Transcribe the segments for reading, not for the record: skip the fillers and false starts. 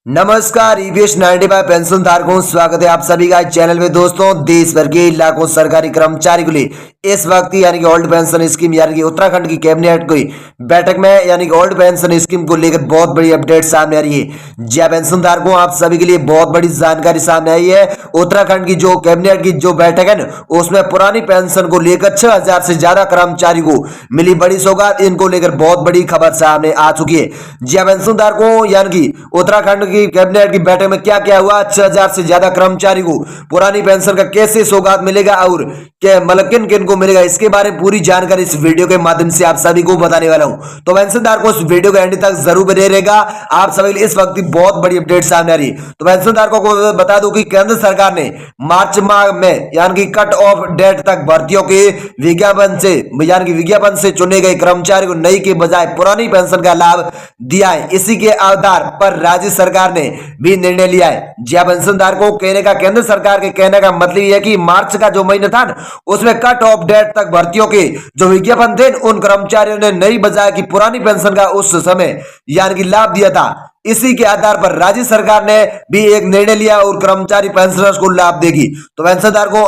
नमस्कार EVS 95 pension धारकों, स्वागत है आप सभी का चैनल में। दोस्तों, देश भर के लाखों सरकारी कर्मचारी के लिए इस वक्त यानी कि ओल्ड पेंशन स्कीम यानी कि उत्तराखंड की कैबिनेट की बैठक में यानी कि ओल्ड पेंशन स्कीम को लेकर बहुत बड़ी अपडेट सामने आ रही है। जी पेंशन धारकों, आप सभी के लिए बहुत बड़ी जानकारी सामने आई है। उत्तराखंड की जो कैबिनेट की जो बैठक है ना, उसमें पुरानी पेंशन को लेकर 6000 से ज्यादा कर्मचारी को मिली बड़ी सौगात। इनको लेकर बहुत बड़ी खबर सामने आ चुकी है। जी पेंशन धारकों, यानी कि उत्तराखंड की कैबिनेट की बैठक में क्या क्या हुआ, 6000 से ज्यादा कर्मचारी को पुरानी पेंशन का कैसे सौगात मिलेगा और क्या मतलब किन किन को मिलेगा, इसके बारे में पूरी जानकारी इस वीडियो के माध्यम से आप सभी को बताने वाला हूं। तो पेंशनधारक को इस वीडियो के एंड तक जरूर बने रहेगा। आप सभी इस वक्त की बहुत बड़ी अपडेट सामने आ रही है। तो पेंशनधारकों को बता दूं कि केंद्र सरकार ने मार्च माह में यानी कि कट ऑफ डेट तक भर्तियों के विज्ञापन से चुने गए कर्मचारी को नई के बजाय पुरानी पेंशन का लाभ दिया है। इसी के आधार पर राज्य सरकार ने भी निर्णय लिया है। जी पेंशनधारकों, कहने का केंद्र सरकार के कहने का मतलब यह है कि मार्च का जो महीना था उसमें कट ऑफ डेट तक भर्तियों के जो विज्ञापन थे उन कर्मचारियों ने नई बजाय की पुरानी पेंशन का उस समय यानी कि लाभ दिया था। इसी के आधार पर राज्य सरकार ने भी एक निर्णय लिया और कर्मचारी पेंशनर्स को लाभ देगी। तो पेंशनधारक को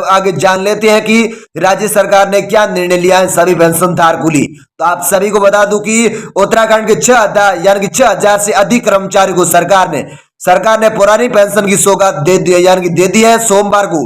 आगे जान लेते हैं कि राज्य सरकार ने क्या निर्णय लिया है सभी पेंशनधारकों के लिए। तो आप सभी को बता दूं कि उत्तराखंड के 6000 से अधिक कर्मचारी को सरकार ने पुरानी पेंशन की सौगात दे दी है। सोमवार को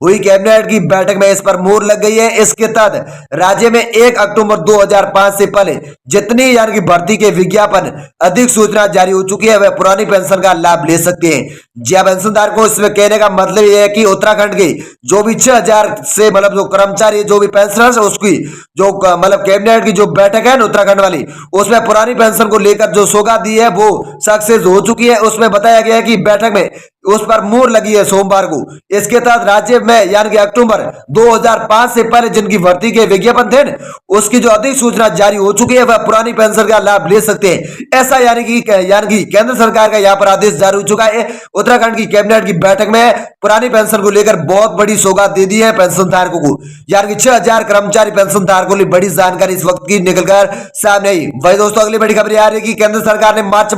हुई कैबिनेट की बैठक में इस पर मोहर लग गई है। इसके तहत राज्य में 1 अक्टूबर 2005 से पहले जितनी यानी कि भर्ती के विज्ञापन अधिक सूचना जारी हो चुकी है, वह पुरानी पेंशन का लाभ ले सकते हैं। जी पेंशनधारक को इसमें कहने का मतलब यह है कि उत्तराखंड के जो भी 6000 से जो कर्मचारी जो भी पेंशनर्स है उसकी जो कैबिनेट की जो बैठक है उत्तराखंड वाली, उसमें पुरानी पेंशन को लेकर जो सौगात दी है वो सक्सेस हो चुकी है। उसमें बताया गया है कि बैठक में उस पर मोहर लगी है सोमवार को। इसके तहत राज्य में यानी कि अक्टूबर 2005 से पहले जिनकी भर्ती के विज्ञापन थे उसकी जो अधिक सूचना जारी हो चुकी है, वह पुरानी पेंशन का लाभ ले सकते हैं। ऐसा यानी कि केंद्र सरकार का यहाँ पर आदेश जारी हो चुका है। उत्तराखंड की कैबिनेट की बैठक में पुरानी पेंशन को लेकर बहुत बड़ी सौगात दे दी है पेंशन धारकों को। यानी कि 6000 कर्मचारी पेंशन धारकों की बड़ी जानकारी इस वक्त की निकलकर सामने आई। वही दोस्तों, अगली बड़ी खबर आ रही है कि केंद्र सरकार ने मार्च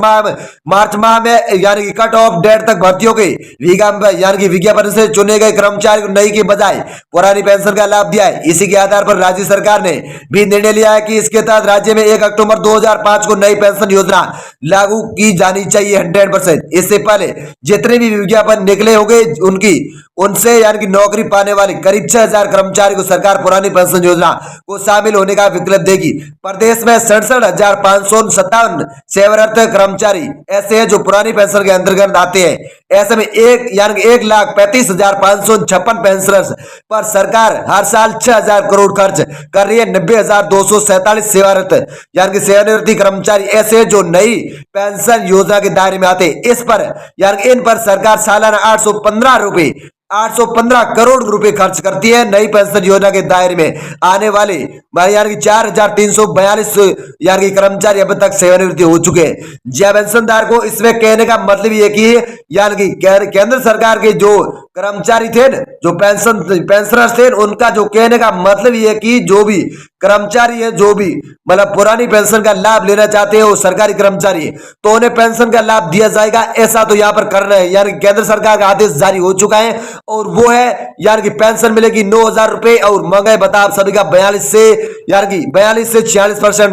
माह में यानी कि कट ऑफ डेट तक भर्तियों विज्ञापन से चुने गए कर्मचारी को नई के बजाय पुरानी पेंशन का लाभ दिया है। इसी के आधार पर राज्य सरकार ने भी निर्णय लिया है कि इसके तहत राज्य में 1 अक्टूबर 2005 को नई पेंशन योजना लागू की जानी चाहिए 100%। इससे पहले जितने भी विज्ञापन निकले होंगे उनसे यानी कि नौकरी पाने वाले करीब 6000 कर्मचारी को सरकार पुरानी पेंशन योजना को शामिल होने का विकल्प देगी। प्रदेश में 67,557 सेवारत कर्मचारी ऐसे हैं जो पुरानी पेंशन के अंतर्गत आते हैं। ऐसे में 1,35,556 पेंशनर्स पर सरकार हर साल 6000 करोड़ खर्च कर रही है। 90,247 सेवानिवृत्ति कर्मचारी ऐसे जो नई पेंशन योजना के दायरे में आते हैं। इन पर सरकार सालाना 815 करोड़ रुपए खर्च करती है। नई पेंशन योजना के दायरे में आने वाले यानी कि 4342 कर्मचारी अब तक सेवानिवृत्ति हो चुके हैं। जी पेंशनधारक को इसमें कहने का मतलब ये कि यानी कि केंद्र सरकार के जो कर्मचारी थे जो पेंशनर्स थे, उनका जो कहने का मतलब ये कि जो भी कर्मचारी है जो भी पुरानी पेंशन का लाभ लेना चाहते हैं वो सरकारी कर्मचारी है तो उन्हें पेंशन का लाभ दिया जाएगा। ऐसा तो यहाँ पर करना है, यानी केंद्र सरकार का आदेश जारी हो चुका है और वो है यानी कि पेंशन मिलेगी 9000 रुपए और महंगाई बता आप सभी का 42 से 46%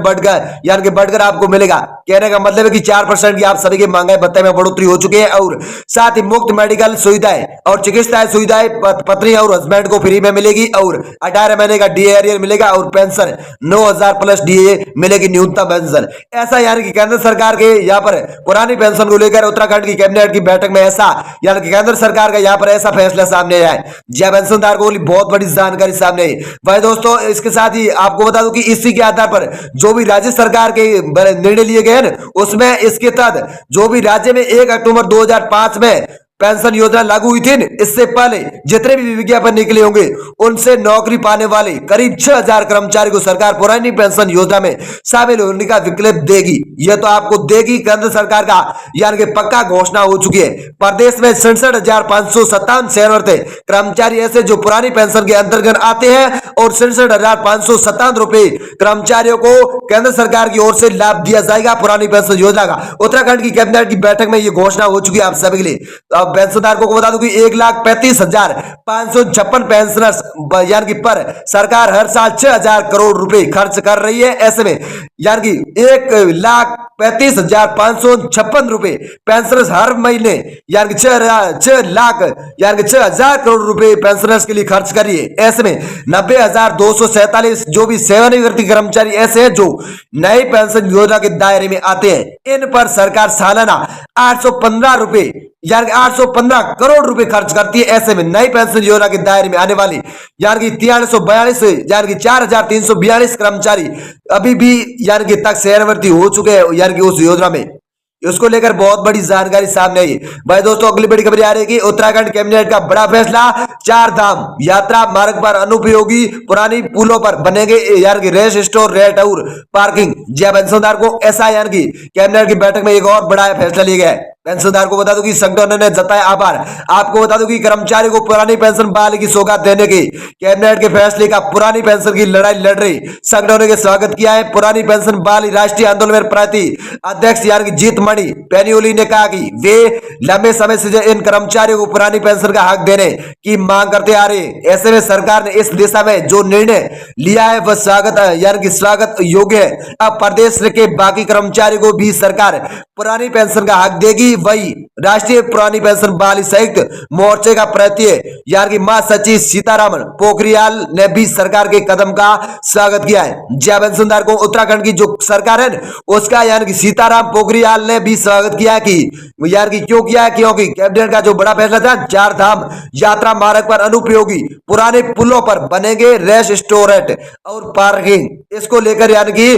बढ़कर आपको मिलेगा। कहने का मतलब है कि 4% की आप सभी के महंगाई भत्ते में बढ़ोतरी हो चुकी है और साथ ही मुफ्त मेडिकल सुविधाएं और चिकित्सा सुविधाएं पत्नी और हस्बैंड को फ्री में मिलेगी और 18 महीने का डीए एरियर मिलेगा और पेंशन 9000 प्लस डीए मिलेगी न्यूनतम पेंशन। ऐसा यानी कि केंद्र सरकार के यहाँ पर पुरानी पेंशन को लेकर उत्तराखंड की कैबिनेट की बैठक में ऐसा यानी कि केंद्र सरकार का यहाँ पर ऐसा फैसला सामने आया है। जी पेंशनधारकों को बहुत बड़ी जानकारी सामने आई। भाई दोस्तों, इसके साथ ही आपको बता दूं कि इसी के आधार पर जो भी राज्य सरकार के निर्णय लिए गए उसमें इसके तहत जो भी राज्य में 1 अक्टूबर 2005 में पेंशन योजना लागू हुई थी, इससे पहले जितने भी विज्ञापन निकले होंगे उनसे नौकरी पाने वाले करीब 6000 कर्मचारी को सरकार पुरानी पेंशन योजना में शामिल होने का विकल्प देगी। यह तो आपको देगी, केंद्र सरकार का यानी कि पक्का घोषणा हो चुकी है। प्रदेश में 67,557 सेवारत कर्मचारी ऐसे जो पुरानी पेंशन के अंतर्गत आते हैं और 67,557 रुपए कर्मचारियों को केंद्र सरकार की ओर से लाभ दिया जाएगा पुरानी पेंशन योजना का। उत्तराखंड की कैबिनेट की बैठक में यह घोषणा हो चुकी है आप सभी के लिए। अब पेंशनधारकों को बता दूं कि 1,35,556 पेंशनर्स यानी कि पर सरकार हर साल 6,000 करोड़ रुपए खर्च कर रही है। ऐसे में यानी कि 1,35,556 रुपए पेंशनर्स हर महीने यानी कि 6,00,000 करोड़ रुपए पेंशनर्स के लिए खर्च कर रही है। ऐसे में 90,247 जो भी सेवानिवृत्ति कर्मचारी ऐसे हैं जो नई पेंशन योजना के दायरे में आते हैं, इन पर सरकार सालाना 815 रुपए यानी 815 करोड़ रुपए खर्च करती है। ऐसे में नई पेंशन योजना के दायरे में आने वाली यानी कि 4342 यानी कि 4342 कर्मचारी अभी भी यानी कि तक सेवानिवृत्ति हो चुके हैं यानी कि उस योजना में। उसको लेकर बहुत बड़ी जानकारी सामने आई। भाई दोस्तों अगली बड़ी खबर आ रही है कि उत्तराखंड कैबिनेट का बड़ा फैसला, 4 धाम यात्रा मार्ग पर अनुपयोगी पुरानी पुलों पर बनेंगे यानी कि रेस्ट स्टोर, रेट और पार्किंग। जी पेंशनधार को ऐसा यानी कि कैबिनेट की बैठक में एक और बड़ा फैसला लिया गया है। पेंशनधार को बता दूं कि संगठनों ने जताया आभार। आपको बता दूं कि कर्मचारी को पुरानी पेंशन बहाली की सौगात देने के कैबिनेट के फैसले का पुरानी पेंशन की लड़ाई लड़ रही संगठनों ने स्वागत किया है। पुरानी पेंशन बहाली राष्ट्रीय आंदोलन में प्रति अध्यक्ष यानी कि जीत मणि पेनियोली ने कहा कि वे लंबे समय से इन कर्मचारियों को पुरानी पेंशन का हक देने की मांग करते आ रहे हैं। ऐसे में सरकार ने इस दिशा में जो निर्णय लिया है वह स्वागत यानी कि स्वागत योग्य है। अब प्रदेश के बाकी कर्मचारियों को भी सरकार पुरानी पेंशन का हक देगी। वही राष्ट्रीय पुरानी पेंशन बहाली संयुक्त मोर्चे का प्रत्यय यानी कि महासचिव सीतारामन पोखरियाल ने भी सरकार के कदम का स्वागत किया है। जय पेंशनधार को उत्तराखंड की जो सरकार है उसका यानी कि सीताराम पोखरियाल ने भी स्वागत किया कि यार कि क्यों किया है, क्योंकि कैबिनेट का जो बड़ा फैसला था 4 धाम यात्रा मार्ग पर अनुपयोगी पुराने पुलों पर बनेंगे रेस्ट स्टोरेट और पार्किंग। इसको लेकर यानी कि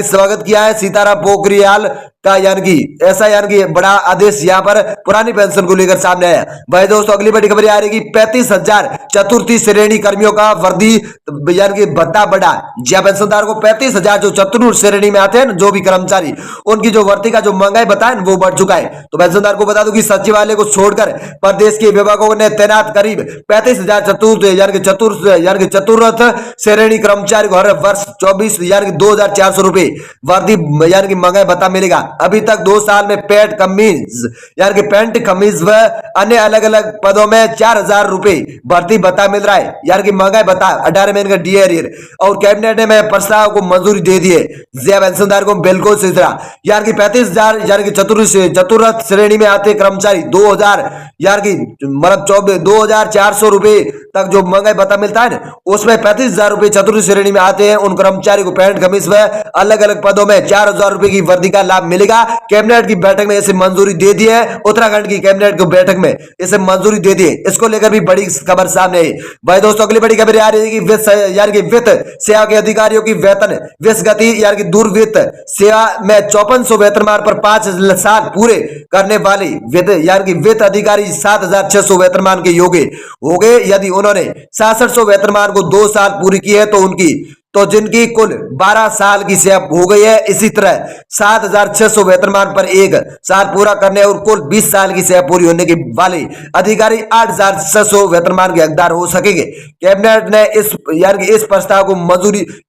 स्वागत किया है सीताराम पोखरियाल का यानी कि ऐसा यानी कि बड़ा आदेश यहाँ पर पुरानी पेंशन को लेकर सामने आया। भाई दोस्तों अगली बड़ी खबर आ रही है कि 35,000 चतुर्थी श्रेणी कर्मियों का वर्दी यानी कि भत्ता बढ़ा। जी पेंशनदार को 35,000 जो चतुर्थ श्रेणी में आते हैं जो भी कर्मचारी उनकी जो वर्दी का जो महंगाई बताए वो बढ़ चुका है। तो पेंशनदार को बता दूं कि सचिवालय को छोड़कर प्रदेश के विभागों ने तैनात करीब 35,000 चतुर्थ श्रेणी कर्मचारी को हर वर्ष 24 यानी कि 2,400 रुपए वर्दी यानी कि महंगाई भत्ता मिलेगा। अभी तक 2 साल में पैंट कमीज व अन्य अलग अलग पदों में 4,000 रुपए भर्ती भत्ता मिल रहा है यानी कि महंगाई भत्ता 18 महीने का डीएरियर। और कैबिनेट ने प्रस्ताव को मंजूरी दे दी है। पेंशनदार को बिल्कुल इस तरह यानी कि 35,000 यानी कि चतुर्थ श्रेणी में आते कर्मचारी 2,000 यानी कि मतलब 2,400 रुपए तक जो महंगाई भत्ता मिलता है ना उसमें 35,000 रुपए चतुर्थ श्रेणी में आते हैं उन कर्मचारी को पैंट कमीज व अलग अलग पदों में 4,000 रुपए की वर्दी का लाभ मिलेगा। कैबिनेट की बैठक में इसे मंजूरी दे दी है। उत्तराखंड की कैबिनेट की बैठक में इसे मंजूरी दे दी है। इसको लेकर भी बड़ी खबर सामने आई। भाई दोस्तों अगली बड़ी खबर आ रही है कि वित्त सेवा के अधिकारियों की वेतन विसगति यानी कि दूरवित्त सेवा में 5400 वेतनमान पर 5 साल पूरे करने वाले यानी कि वित्त अधिकारी 7,600 वेतनमान के योग्य हो गए। यदि उन्होंने 6600 वेतनमान को 2 साल पूरी की है तो जिनकी कुल 12 साल की सेवा हो गई है। इसी तरह 7,600 वेतनमान पर 1 साल पूरा करने और कुल 20 साल की सेवा पूरी होने के वाले अधिकारी 8,600 वेतनमान के हकदार हो सकेंगे। कैबिनेट ने इस प्रस्ताव को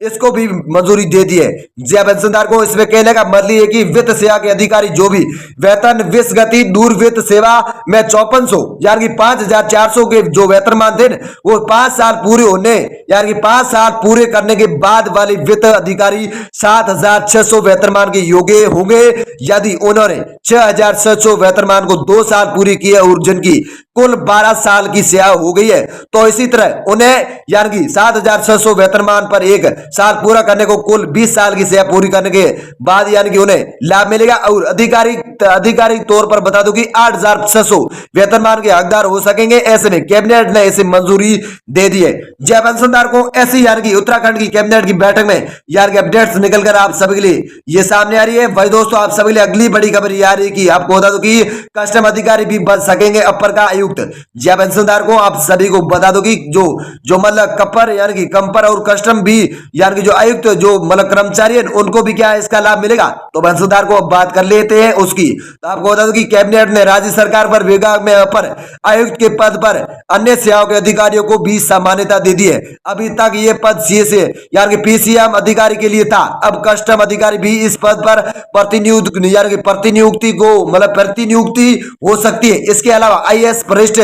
इसको भी मंजूरी दे दी है। जिया पेंशनदार को इसमें कहने का मतलब है कि वित्त सेवा के अधिकारी जो भी वेतन विसगति दूरवित्त सेवा में 5400 यानी कि 5,400 के जो वेतनमान थे वो 5 साल पूरे होने यानी कि 5 साल पूरे करने के बाद वाले वित्त अधिकारी 7,600 वेतनमान के योग्य होंगे। यदि उन्होंने 6,600 वेतनमान को 2 साल पूरी किए और जिनकी कुल 12 साल की सेवा हो गई है तो इसी तरह उन्हें यानी कि 7,600 वेतनमान पर 1 साल पूरा करने को कुल 20 साल की सेवा पूरी करने के बाद यानी कि उन्हें लाभ मिलेगा। और अधिकारी तौर पर बता दूं कि 8,600 वेतनमान के हकदार हो सकेंगे। ऐसे में कैबिनेट ने इसे मंजूरी दे दी है। जय पेंशनदार को ऐसी यानी कि उत्तराखंड की कैबिनेट की बैठक में यार के अपडेट्स निकल कर आप सभी के लिए ये सामने आ रही है। वही दोस्तों आप सभी के लिए अगली बड़ी खबर ये आ रही है कि आपको बता दो कि कस्टम अधिकारी भी बन सकेंगे अपर का आयुक्त। जी पेंशनदार को आप सभी को बता दो कि जो जो मतलब कपर यानी कि कंपर और कस्टम भी यानी कि जो आयुक्त जो मतलब कर्मचारी है उनको भी क्या इसका लाभ मिलेगा। तो पेंशनदार को अब बात कर लेते हैं उसकी। तो आपको बता दो कि कैबिनेट ने राज्य सरकार पर विभाग में अपर आयुक्त के पद पर अन्य सेवाओं के अधिकारियों को भी मान्यता दे दी है। अभी तक ये पद सीएसए यानी कि पीसीएम अधिकारी के लिए था। अब कस्टम अधिकारी भी इस पद पर प्रतिनियुक्ति यानी कि प्रतिनियुक्ति को मतलब प्रतिनियुक्ति हो सकती है। इसके अलावा आईएएस वरिष्ठ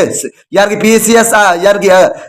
यानी कि पीसीएस यानी कि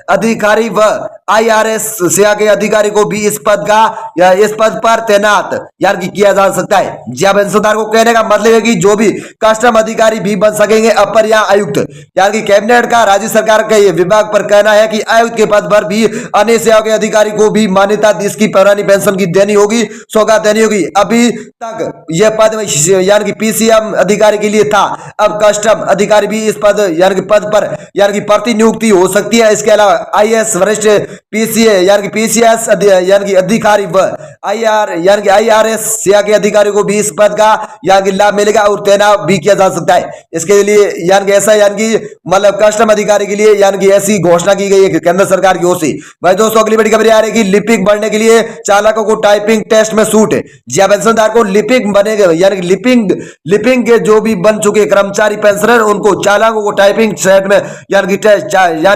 अधिकारी व आईआरएस सेवा के अधिकारी को भी इस पद का या इस पद पर तैनात यानी कि किया जा सकता है। जब पेंशनदार को कहने का मतलब है कि जो भी कस्टम अधिकारी भी बन सकेंगे अपर या आयुक्त। यानी कि कैबिनेट का राज्य सरकार के विभाग पर कहना है कि आयुक्त के पद पर भी अन्य सेवा के अधिकारी को भी मान्यता इसकी पुरानी पेंशन की देनी होगी, सौगात देनी होगी। अभी तक यह पद यानी कि पीसीएम अधिकारी के लिए था। अब कस्टम अधिकारी भी इस पद यानी कि पद पर यानी कि प्रतिनियुक्ति हो सकती है। इसके अलावा आईएएस वरिष्ठ पीसीए यानी कि पीसीएस यानी कि अधिकारी व आईआर यानी कि आईआरएस सेवा के अधिकारी को भी इस पद का यानी कि लाभ मिलेगा और तैनात भी किया जा सकता है। इसके लिए यानी कि ऐसा यानी कि मतलब कस्टम अधिकारी के लिए यानी कि ऐसी घोषणा की गई है केंद्र सरकार की ओर से। भाई दोस्तों अगली बड़ी खबर आ रही है कि लिपिक बनने के लिए चालकों को टाइपिंग टेस्ट में छूट है। जी पेंशनदार को लिपिक बनेगा यानी कि लिपिंग के जो भी बन चुके कर्मचारी पेंशनर उनको चालकों को टाइपिंग टेस्ट में यानी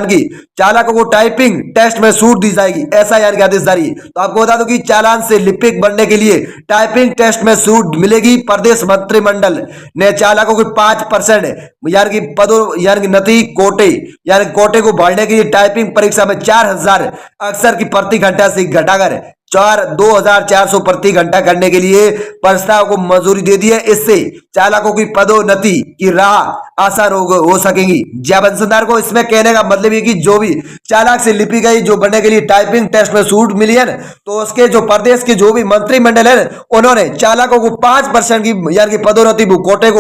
कि चालकों को टाइपिंग टेस्ट में छूट दी जाएगी, ऐसा यानी कि आदेश जारी। तो आपको बता दो कि चालान से लिपिक बनने के लिए टाइपिंग टेस्ट में छूट मिलेगी। प्रदेश मंत्रिमंडल ने चालकों को 5% यानी कि पदों यानी कि नती कोटे को भरने के लिए टाइपिंग परीक्षा में 4000 अक्षर की प्रति घंटा से घटाकर 2400 प्रति घंटा करने के लिए प्रस्ताव को मंजूरी दे दी है। इससे चालकों की पदोन्नति की राह आसान हो सकेगी। जब पेंशनदार को इसमें कहने का मतलब है कि जो भी चालक से लिपि गई जो बनने के लिए टाइपिंग टेस्ट में छूट मिली है तो उसके जो प्रदेश के जो भी मंत्रिमंडल है उन्होंने चालकों को 5% की यानी कि पदोन्नति कोटे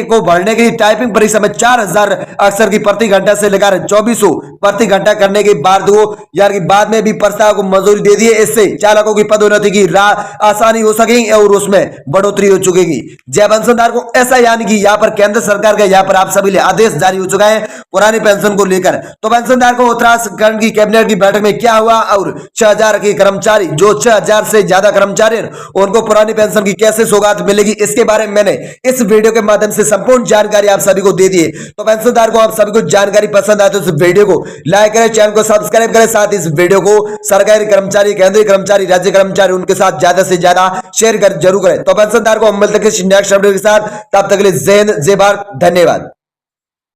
को भरने के लिए टाइपिंग परीक्षा में 4000 अक्षर की प्रति घंटा से लेकर 2400 प्रति घंटा करने के बाद यानी कि बाद में भी प्रस्ताव को मंजूरी दे दी है। इससे चालकों की पदोन्नति की राह आसानी हो सकेगी और उसमें बढ़ोतरी हो चुकेगी। जय पेंशनदार को ऐसा यानी कि यहाँ पर केंद्र सरकार का यहाँ पर आप सभी आदेश जारी हो चुका है पुरानी पेंशन को लेकर। तो पेंशनदार को उत्तराखंड की कैबिनेट की बैठक में क्या हुआ और 6000 के कर्मचारी जो 6000 से ज्यादा कर्मचारी हैं उनको पुरानी पेंशन की कैसे सौगात मिलेगी, इसके बारे में मैंने इस वीडियो के माध्यम से संपूर्ण जानकारी आप सभी को दे दी है। तो पेंशनदार को आप सभी को जानकारी पसंद आए तो इस वीडियो को लाइक करें, चैनल को सब्सक्राइब करें, साथ इस वीडियो को सरकारी कर्मचारी, केंद्रीय कर्मचारी, राज्य कर्मचारी उनके साथ ज्यादा से ज्यादा शेयर कर जरूर करें। तो पेंशनदार को हम मिलते हैं नेक्स्ट अपडेट के साथ, तब तक के लिए जय हिंद, जय भारत, धन्यवाद।